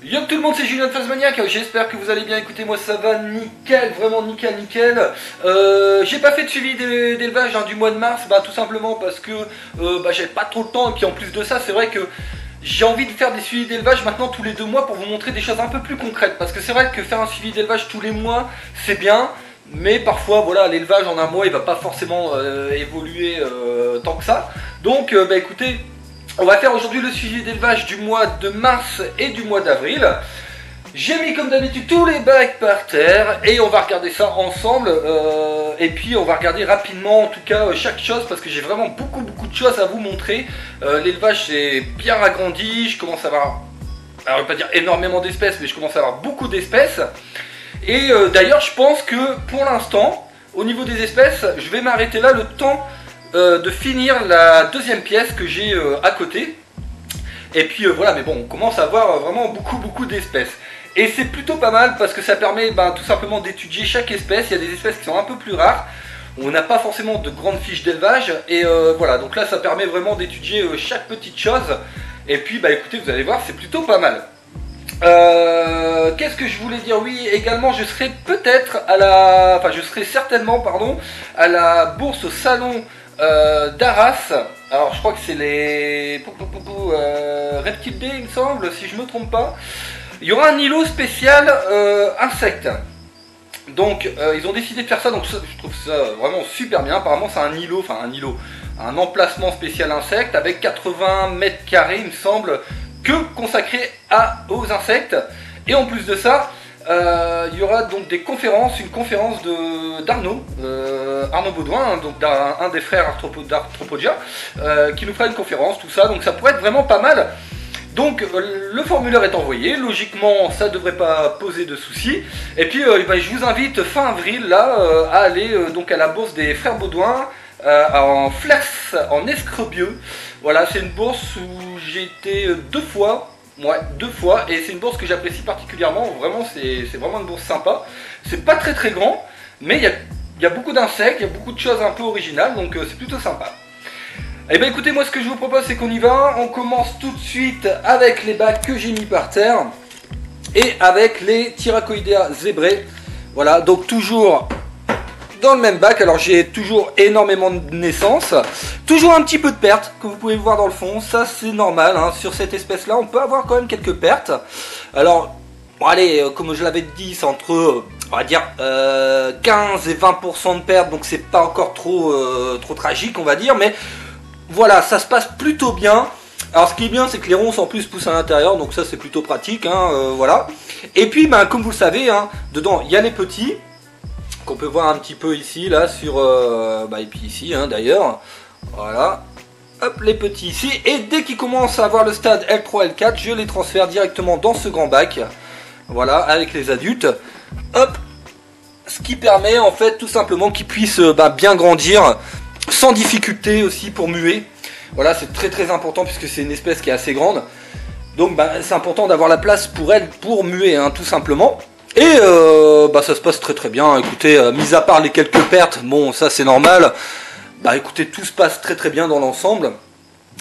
Yo tout le monde, c'est Julien de Phasmaniac, j'espère que vous allez bien. Écoutez, moi ça va nickel, vraiment nickel. J'ai pas fait de suivi d'élevage du mois de mars, tout simplement parce que j'avais pas trop le temps. Et puis en plus de ça, c'est vrai que j'ai envie de faire des suivis d'élevage maintenant tous les 2 mois pour vous montrer des choses un peu plus concrètes. Parce que c'est vrai que faire un suivi d'élevage tous les mois, c'est bien. Mais parfois, voilà, l'élevage en un mois, il va pas forcément évoluer tant que ça. Donc, écoutez, on va faire aujourd'hui le suivi d'élevage du mois de mars et du mois d'avril. J'ai mis comme d'habitude tous les bacs par terre et on va regarder ça ensemble. Et puis on va regarder rapidement en tout cas chaque chose parce que j'ai vraiment beaucoup de choses à vous montrer. L'élevage s'est bien agrandi, je commence à avoir, alors je vais pas dire énormément d'espèces, mais je commence à avoir beaucoup d'espèces. Et d'ailleurs je pense que pour l'instant, au niveau des espèces, je vais m'arrêter là le temps de finir la deuxième pièce que j'ai à côté. Et puis voilà, mais bon, on commence à avoir vraiment beaucoup d'espèces. Et c'est plutôt pas mal parce que ça permet tout simplement d'étudier chaque espèce. Il y a des espèces qui sont un peu plus rares. On n'a pas forcément de grandes fiches d'élevage. Et voilà, donc là ça permet vraiment d'étudier chaque petite chose. Et puis écoutez, vous allez voir, c'est plutôt pas mal. Qu'est-ce que je voulais dire? Oui, également je serai peut-être à la... Enfin je serai certainement, pardon, à la bourse au salon d'Arras. Alors je crois que c'est les Reptile Day il me semble, si je me trompe pas. Il y aura un îlot spécial insectes. Donc ils ont décidé de faire ça, donc je trouve ça vraiment super bien. Apparemment c'est un îlot, un emplacement spécial insectes avec 80 mètres carrés il me semble, que consacré aux insectes. Et en plus de ça, il y aura donc des conférences, une conférence d'Arnaud Baudouin, donc un des frères d'Arthropodia, qui nous fera une conférence, tout ça, donc ça pourrait être vraiment pas mal. Donc le formulaire est envoyé, logiquement ça devrait pas poser de soucis. Et puis je vous invite fin avril là à aller donc à la bourse des frères Baudouin en Flers, en Escrebieux. Voilà, c'est une bourse où j'ai été 2 fois. Ouais, 2 fois, et c'est une bourse que j'apprécie particulièrement. Vraiment, c'est vraiment une bourse sympa. C'est pas très grand, mais il y a beaucoup d'insectes, il y a beaucoup de choses un peu originales, donc c'est plutôt sympa. Et écoutez, moi ce que je vous propose c'est qu'on y va. On commence tout de suite avec les bacs que j'ai mis par terre et avec les Thyracoidea zébrés. Voilà, donc toujours dans le même bac. Alors j'ai toujours énormément de naissances, toujours un petit peu de pertes que vous pouvez voir dans le fond, ça c'est normal hein. Sur cette espèce là on peut avoir quand même quelques pertes. Alors bon, allez, comme je l'avais dit, c'est entre on va dire 15 et 20% de pertes, donc c'est pas encore trop tragique on va dire, mais voilà, ça se passe plutôt bien. Alors ce qui est bien c'est que les ronces en plus poussent à l'intérieur, donc ça c'est plutôt pratique hein, voilà. Et puis comme vous le savez hein, dedans il y a les petits qu'on peut voir un petit peu ici là sur et puis ici hein, d'ailleurs, voilà, hop, les petits ici, et dès qu'ils commencent à avoir le stade L3 L4 je les transfère directement dans ce grand bac, voilà, avec les adultes, hop, ce qui permet en fait tout simplement qu'ils puissent bien grandir sans difficulté aussi pour muer. Voilà, c'est très important puisque c'est une espèce qui est assez grande, donc c'est important d'avoir la place pour elle pour muer hein, tout simplement. Et ça se passe très bien. Écoutez, mis à part les quelques pertes, bon ça c'est normal. Écoutez, tout se passe très bien dans l'ensemble.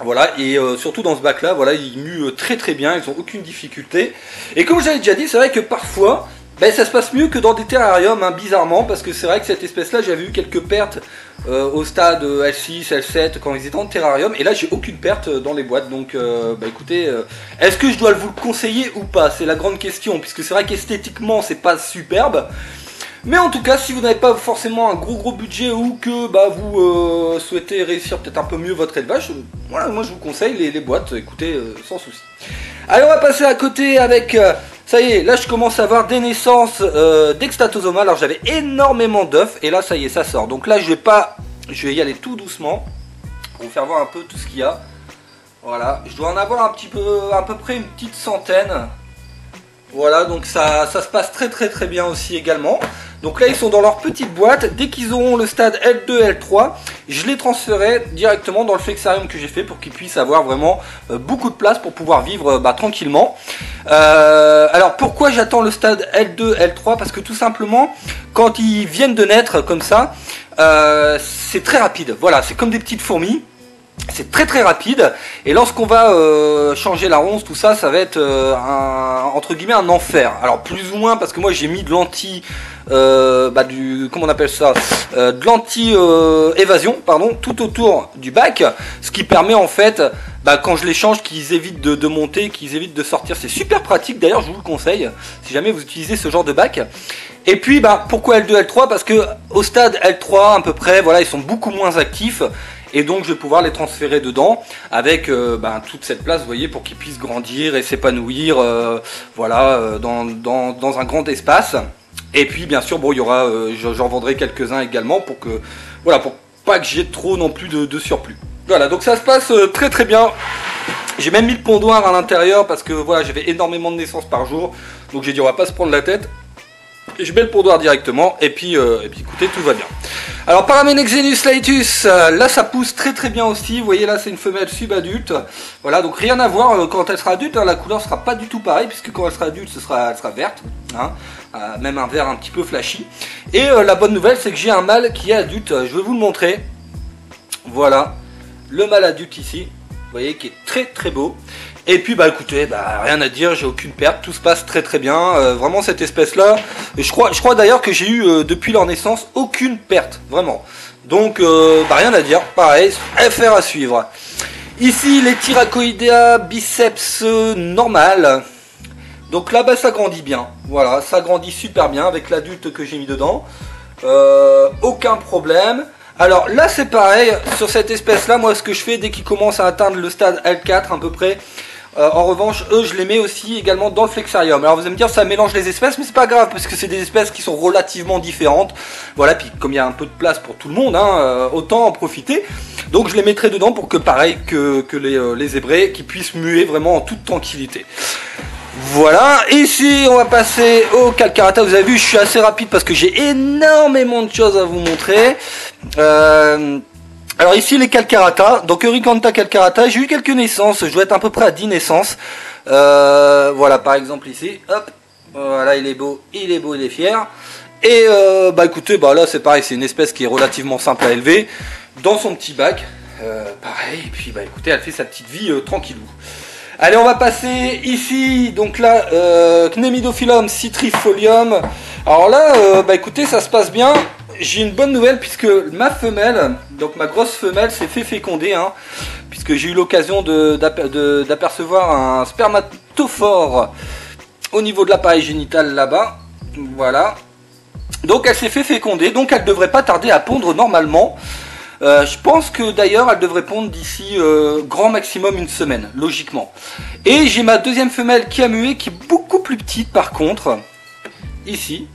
Voilà, et surtout dans ce bac là, voilà, ils muent très bien, ils n'ont aucune difficulté. Et comme j'avais déjà dit, c'est vrai que parfois ça se passe mieux que dans des terrariums hein, bizarrement, parce que c'est vrai que cette espèce là j'avais eu quelques pertes au stade L6, L7 quand ils étaient en terrarium, et là j'ai aucune perte dans les boîtes, donc écoutez, est-ce que je dois vous le conseiller ou pas, c'est la grande question, puisque c'est vrai qu'esthétiquement c'est pas superbe, mais en tout cas si vous n'avez pas forcément un gros budget ou que vous souhaitez réussir peut-être un peu mieux votre élevage, voilà, moi je vous conseille les boîtes, écoutez, sans souci. Allez, on va passer à côté avec... ça y est, là je commence à avoir des naissances d'Extatosoma. Alors j'avais énormément d'œufs et là ça y est, ça sort. Donc là je vais y aller tout doucement pour vous faire voir un peu tout ce qu'il y a. Voilà, je dois en avoir à peu près une petite centaine. Voilà, donc ça se passe très bien aussi également. Donc là ils sont dans leur petite boîte. Dès qu'ils auront le stade L2, L3, je les transférerai directement dans le flexarium que j'ai fait pour qu'ils puissent avoir vraiment beaucoup de place pour pouvoir vivre tranquillement. Alors pourquoi j'attends le stade L2, L3? Parce que tout simplement quand ils viennent de naître comme ça, c'est très rapide. Voilà, c'est comme des petites fourmis. C'est très très rapide, et lorsqu'on va changer la ronce, tout ça, ça va être entre guillemets un enfer. Alors plus ou moins parce que moi j'ai mis de l'anti, comment on appelle ça, de l'anti évasion, pardon, tout autour du bac, ce qui permet en fait, quand je les change, qu'ils évitent de monter, qu'ils évitent de sortir. C'est super pratique. D'ailleurs, je vous le conseille si jamais vous utilisez ce genre de bac. Et puis, pourquoi L2, L3? Parce que au stade L3 à peu près, voilà, ils sont beaucoup moins actifs. Et donc je vais pouvoir les transférer dedans avec toute cette place, vous voyez, pour qu'ils puissent grandir et s'épanouir dans un grand espace. Et puis bien sûr, bon, il y aura, j'en vendrai quelques-uns également pour que, voilà, pour pas que j'ai trop non plus de surplus. Voilà, donc ça se passe très très bien. J'ai même mis le pondoir à l'intérieur parce que voilà, j'avais énormément de naissances par jour. Donc j'ai dit on va pas se prendre la tête. Et je mets le pondoir directement et puis écoutez, tout va bien. Alors Paramenexenus laetus, là ça pousse très très bien aussi. Vous voyez là, c'est une femelle subadulte. Voilà, donc rien à voir quand elle sera adulte, hein, la couleur sera pas du tout pareille puisque quand elle sera adulte, elle sera verte, hein, même un vert un petit peu flashy. Et la bonne nouvelle, c'est que j'ai un mâle qui est adulte. Je vais vous le montrer. Voilà, le mâle adulte ici. Vous voyez, qui est très très beau. Et puis écoutez, rien à dire, j'ai aucune perte, tout se passe très très bien. Vraiment cette espèce là, je crois d'ailleurs que j'ai eu depuis leur naissance aucune perte, vraiment. Donc rien à dire, pareil, affaire à suivre. Ici les Thyracoidea biceps normal. Donc là ça grandit bien, voilà, ça grandit super bien avec l'adulte que j'ai mis dedans. Aucun problème. Alors là c'est pareil, sur cette espèce là, moi ce que je fais dès qu'ils commencent à atteindre le stade L4 à peu près, en revanche eux je les mets aussi également dans le flexarium. Alors vous allez me dire ça mélange les espèces, mais c'est pas grave parce que c'est des espèces qui sont relativement différentes. Voilà, puis comme il y a un peu de place pour tout le monde, hein, autant en profiter. Donc je les mettrai dedans pour que pareil que les zébrés, qui puissent muer vraiment en toute tranquillité. Voilà, ici on va passer au calcarata. Vous avez vu, je suis assez rapide parce que j'ai énormément de choses à vous montrer. Alors ici les calcarata, donc Eurycantha calcarata, j'ai eu quelques naissances, je dois être à peu près à 10 naissances. Voilà, par exemple ici, hop, voilà, il est beau, il est fier. Et écoutez, là c'est pareil, c'est une espèce qui est relativement simple à élever, dans son petit bac, pareil, et puis écoutez, elle fait sa petite vie tranquillou. Allez, on va passer ici, donc là, Cnemidophyllum citrifolium. Alors là, écoutez, ça se passe bien. J'ai une bonne nouvelle puisque ma femelle, donc ma grosse femelle, s'est fait féconder, hein, puisque j'ai eu l'occasion d'apercevoir un spermatophore au niveau de l'appareil génital là-bas. Voilà. Donc elle s'est fait féconder, donc elle devrait pas tarder à pondre normalement. Je pense que d'ailleurs elle devrait pondre d'ici grand maximum une semaine, logiquement. Et j'ai ma deuxième femelle qui a mué, qui est beaucoup plus petite par contre, ici.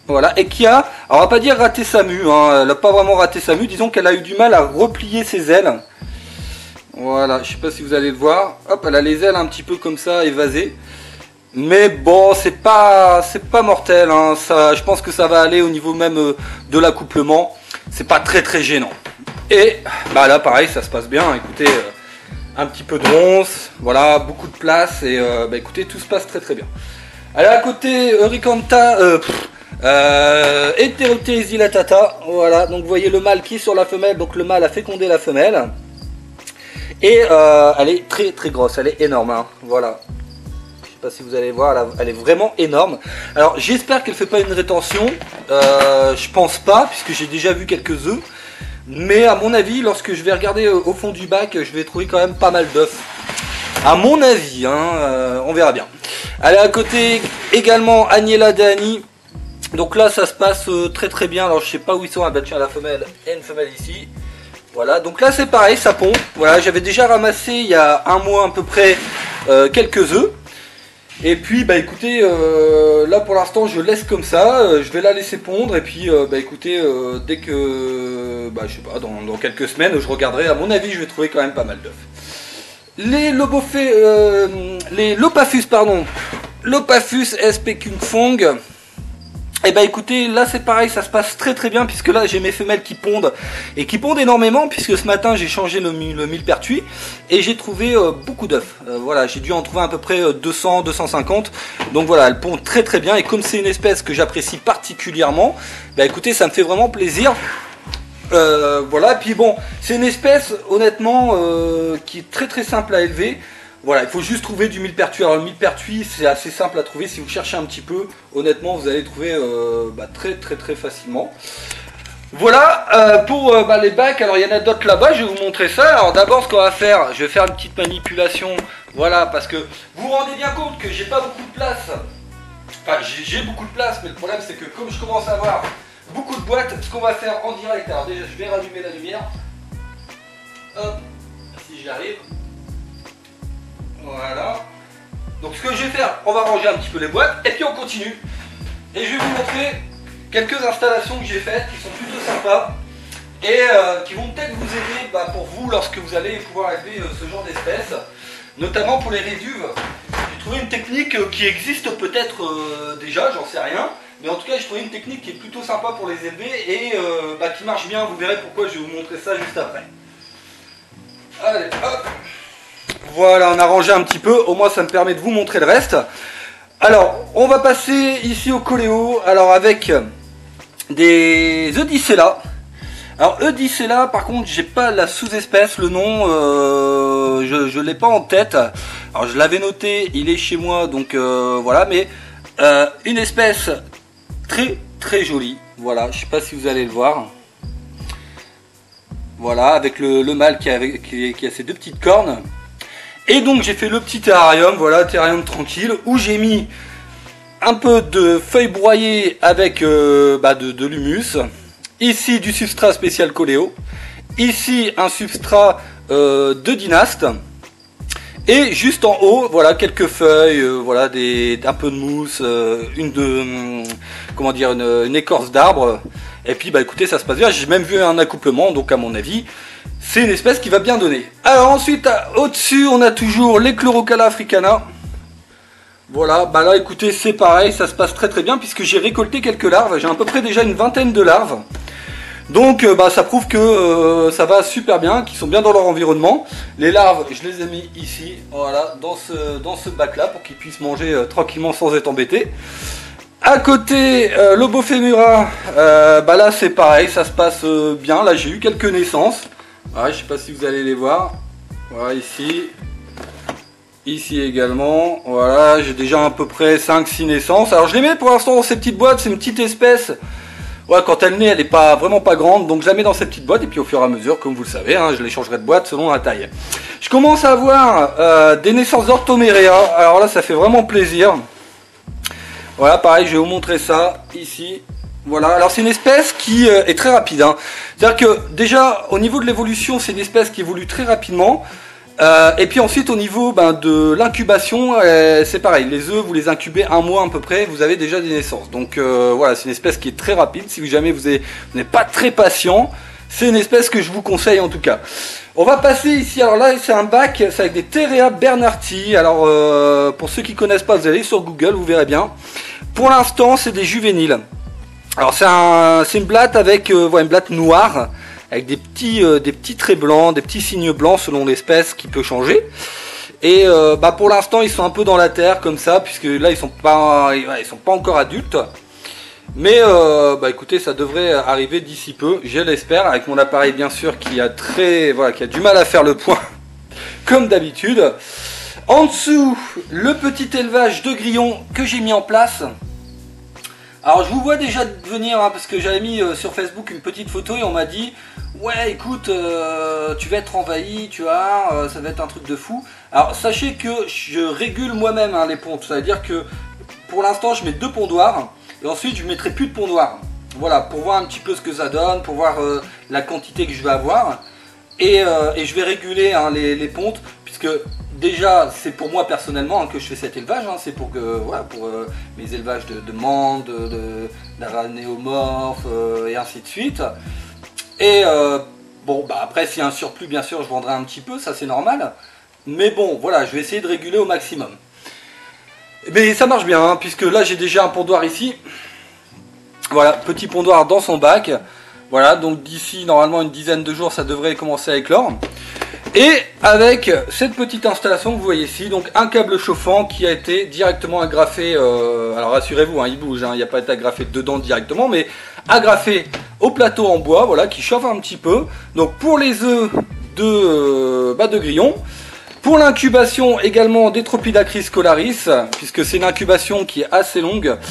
Voilà, et qui a, alors on va pas dire raté sa mue, hein, elle n'a pas vraiment raté sa mue, disons qu'elle a eu du mal à replier ses ailes. Voilà, je sais pas si vous allez le voir, hop, elle a les ailes un petit peu comme ça, évasées. Mais bon, c'est pas mortel, hein, ça, je pense que ça va aller au niveau même de l'accouplement. C'est pas très très gênant. Et là pareil, ça se passe bien, écoutez, un petit peu de ronce, voilà, beaucoup de place, et écoutez, tout se passe très très bien. Allez, à côté, Eurycantha, Heteropteris dilatata, voilà, donc vous voyez le mâle qui est sur la femelle, donc le mâle a fécondé la femelle. Et elle est très très grosse, elle est énorme, hein, voilà. Je sais pas si vous allez voir, elle est vraiment énorme. Alors j'espère qu'elle fait pas une rétention, je pense pas, puisque j'ai déjà vu quelques œufs. Mais à mon avis, lorsque je vais regarder au fond du bac, je vais trouver quand même pas mal d'œufs. À mon avis, hein, on verra bien. Allez, à côté également Agnella Dani. Donc là ça se passe très très bien. Alors je sais pas où ils sont. Tiens, la femelle et une femelle ici. Voilà, donc là c'est pareil, ça pond. Voilà, j'avais déjà ramassé il y a un mois à peu près quelques œufs. Et puis écoutez, là pour l'instant je laisse comme ça, je vais la laisser pondre. Et puis écoutez, dès que, je sais pas, dans quelques semaines je regarderai, à mon avis je vais trouver quand même pas mal d'œufs. Les Lopaphus, pardon, Lopaphus sp Kungfong. Et écoutez, là c'est pareil, ça se passe très très bien, puisque là j'ai mes femelles qui pondent, et qui pondent énormément, puisque ce matin j'ai changé le millepertuis, et j'ai trouvé beaucoup d'œufs. Voilà, j'ai dû en trouver à peu près 200, 250, donc voilà, elles pondent très très bien, et comme c'est une espèce que j'apprécie particulièrement, écoutez, ça me fait vraiment plaisir. Voilà, puis bon, c'est une espèce honnêtement qui est très très simple à élever. Voilà, il faut juste trouver du millepertuis. Alors le millepertuis c'est assez simple à trouver, si vous cherchez un petit peu, honnêtement vous allez trouver très très très facilement. Voilà pour les bacs. Alors il y en a d'autres là-bas, je vais vous montrer ça. Alors d'abord ce qu'on va faire, je vais faire une petite manipulation. Voilà, parce que vous vous rendez bien compte que j'ai pas beaucoup de place. Enfin j'ai beaucoup de place, mais le problème c'est que comme je commence à avoir beaucoup de boîtes, ce qu'on va faire en direct, alors déjà je vais rallumer la lumière. Hop, si j'y arrive. Voilà. Donc ce que je vais faire, on va ranger un petit peu les boîtes et puis on continue. Et je vais vous montrer quelques installations que j'ai faites qui sont plutôt sympas et qui vont peut-être vous aider pour vous lorsque vous allez pouvoir élever ce genre d'espèces, notamment pour les réduves. J'ai trouvé une technique qui existe peut-être déjà, j'en sais rien, mais en tout cas j'ai trouvé une technique qui est plutôt sympa pour les élever et qui marche bien. Vous verrez pourquoi, je vais vous montrer ça juste après. Allez, hop. Voilà, on a rangé un petit peu, au moins ça me permet de vous montrer le reste. Alors, on va passer ici au coléo, alors avec des Eudicella. Alors Eudicella, par contre, j'ai pas la sous-espèce, le nom, je l'ai pas en tête. Alors je l'avais noté, il est chez moi, donc voilà, mais une espèce très très jolie. Voilà, je sais pas si vous allez le voir. Voilà, avec le mâle qui a ses deux petites cornes. Et donc j'ai fait le petit terrarium, voilà, terrarium tranquille, où j'ai mis un peu de feuilles broyées avec de l'humus. Ici du substrat spécial coléo. Ici un substrat de dynaste. Et juste en haut, voilà, quelques feuilles, voilà, un peu de mousse, une écorce d'arbre. Et puis écoutez, ça se passe bien, j'ai même vu un accouplement, donc à mon avis, c'est une espèce qui va bien donner. Alors ensuite, au-dessus, on a toujours les Chlorocala africana. Voilà, là écoutez, c'est pareil, ça se passe très très bien puisque j'ai récolté quelques larves, j'ai à peu près déjà une vingtaine de larves. Donc ça prouve que ça va super bien, qu'ils sont bien dans leur environnement. Les larves, je les ai mis ici, voilà, dans ce bac là pour qu'ils puissent manger tranquillement sans être embêtés. À côté, l'Obophémura, là c'est pareil, ça se passe bien. Là j'ai eu quelques naissances. Voilà, je sais pas si vous allez les voir. Voilà, ici. Ici également. Voilà, j'ai déjà à peu près 5-6 naissances. Alors je les mets pour l'instant dans ces petites boîtes, c'est une petite espèce. Ouais, quand elle naît, elle n'est vraiment pas grande, donc je la mets dans cette petite boîte et puis au fur et à mesure, comme vous le savez, je les changerai de boîte selon la taille. Je commence à avoir des naissances d'Orthoméréa. Alors là, ça fait vraiment plaisir. Voilà, pareil, je vais vous montrer ça ici. Voilà, alors c'est une espèce qui est très rapide. C'est-à-dire que déjà, au niveau de l'évolution, c'est une espèce qui évolue très rapidement. Et puis ensuite, au niveau de l'incubation, c'est pareil. Les œufs, vous les incubez un mois à peu près, vous avez déjà des naissances. Donc voilà, c'est une espèce qui est très rapide. Si jamais vous n'êtes pas très patient, c'est une espèce que je vous conseille en tout cas. On va passer ici, alors là c'est un bac, c'est avec des Terrea bernardii. Alors pour ceux qui ne connaissent pas, vous allez sur Google, vous verrez bien. Pour l'instant c'est des juvéniles. Alors c'est une blatte avec une blatte noire, avec des petits traits blancs, des petits signes blancs selon l'espèce qui peut changer. Et pour l'instant ils sont un peu dans la terre comme ça, puisque là ils sont pas encore adultes. Mais écoutez, ça devrait arriver d'ici peu, je l'espère, avec mon appareil bien sûr qui a du mal à faire le point, comme d'habitude. En dessous, le petit élevage de grillons que j'ai mis en place. Alors je vous vois déjà venir, parce que j'avais mis sur Facebook une petite photo et on m'a dit ouais écoute, tu vas être envahi, tu vois, ça va être un truc de fou. Alors sachez que je régule moi-même les pontes, ça veut dire que pour l'instant je mets 2 pondoirs. Et ensuite je ne mettrai plus de pondoirs. Voilà, pour voir un petit peu ce que ça donne, pour voir la quantité que je vais avoir. Et je vais réguler les pontes, puisque déjà c'est pour moi personnellement que je fais cet élevage. C'est pour mes élevages de mandes, d'aranéomorphes et ainsi de suite. Et après s'il y a un surplus, bien sûr je vendrai un petit peu, ça c'est normal. Mais bon, voilà, je vais essayer de réguler au maximum. Mais ça marche bien, puisque là j'ai déjà un pondoir ici. Voilà, petit pondoir dans son bac. Voilà, donc d'ici normalement une dizaine de jours ça devrait commencer à éclore. Et avec cette petite installation que vous voyez ici, donc un câble chauffant qui a été directement agrafé, alors rassurez-vous, il bouge, il n'y a pas été agrafé dedans directement, mais agrafé au plateau en bois, voilà, qui chauffe un petit peu. Donc pour les œufs de grillon. Pour l'incubation également des Tropidacris scolaris, puisque c'est une incubation qui est assez longue.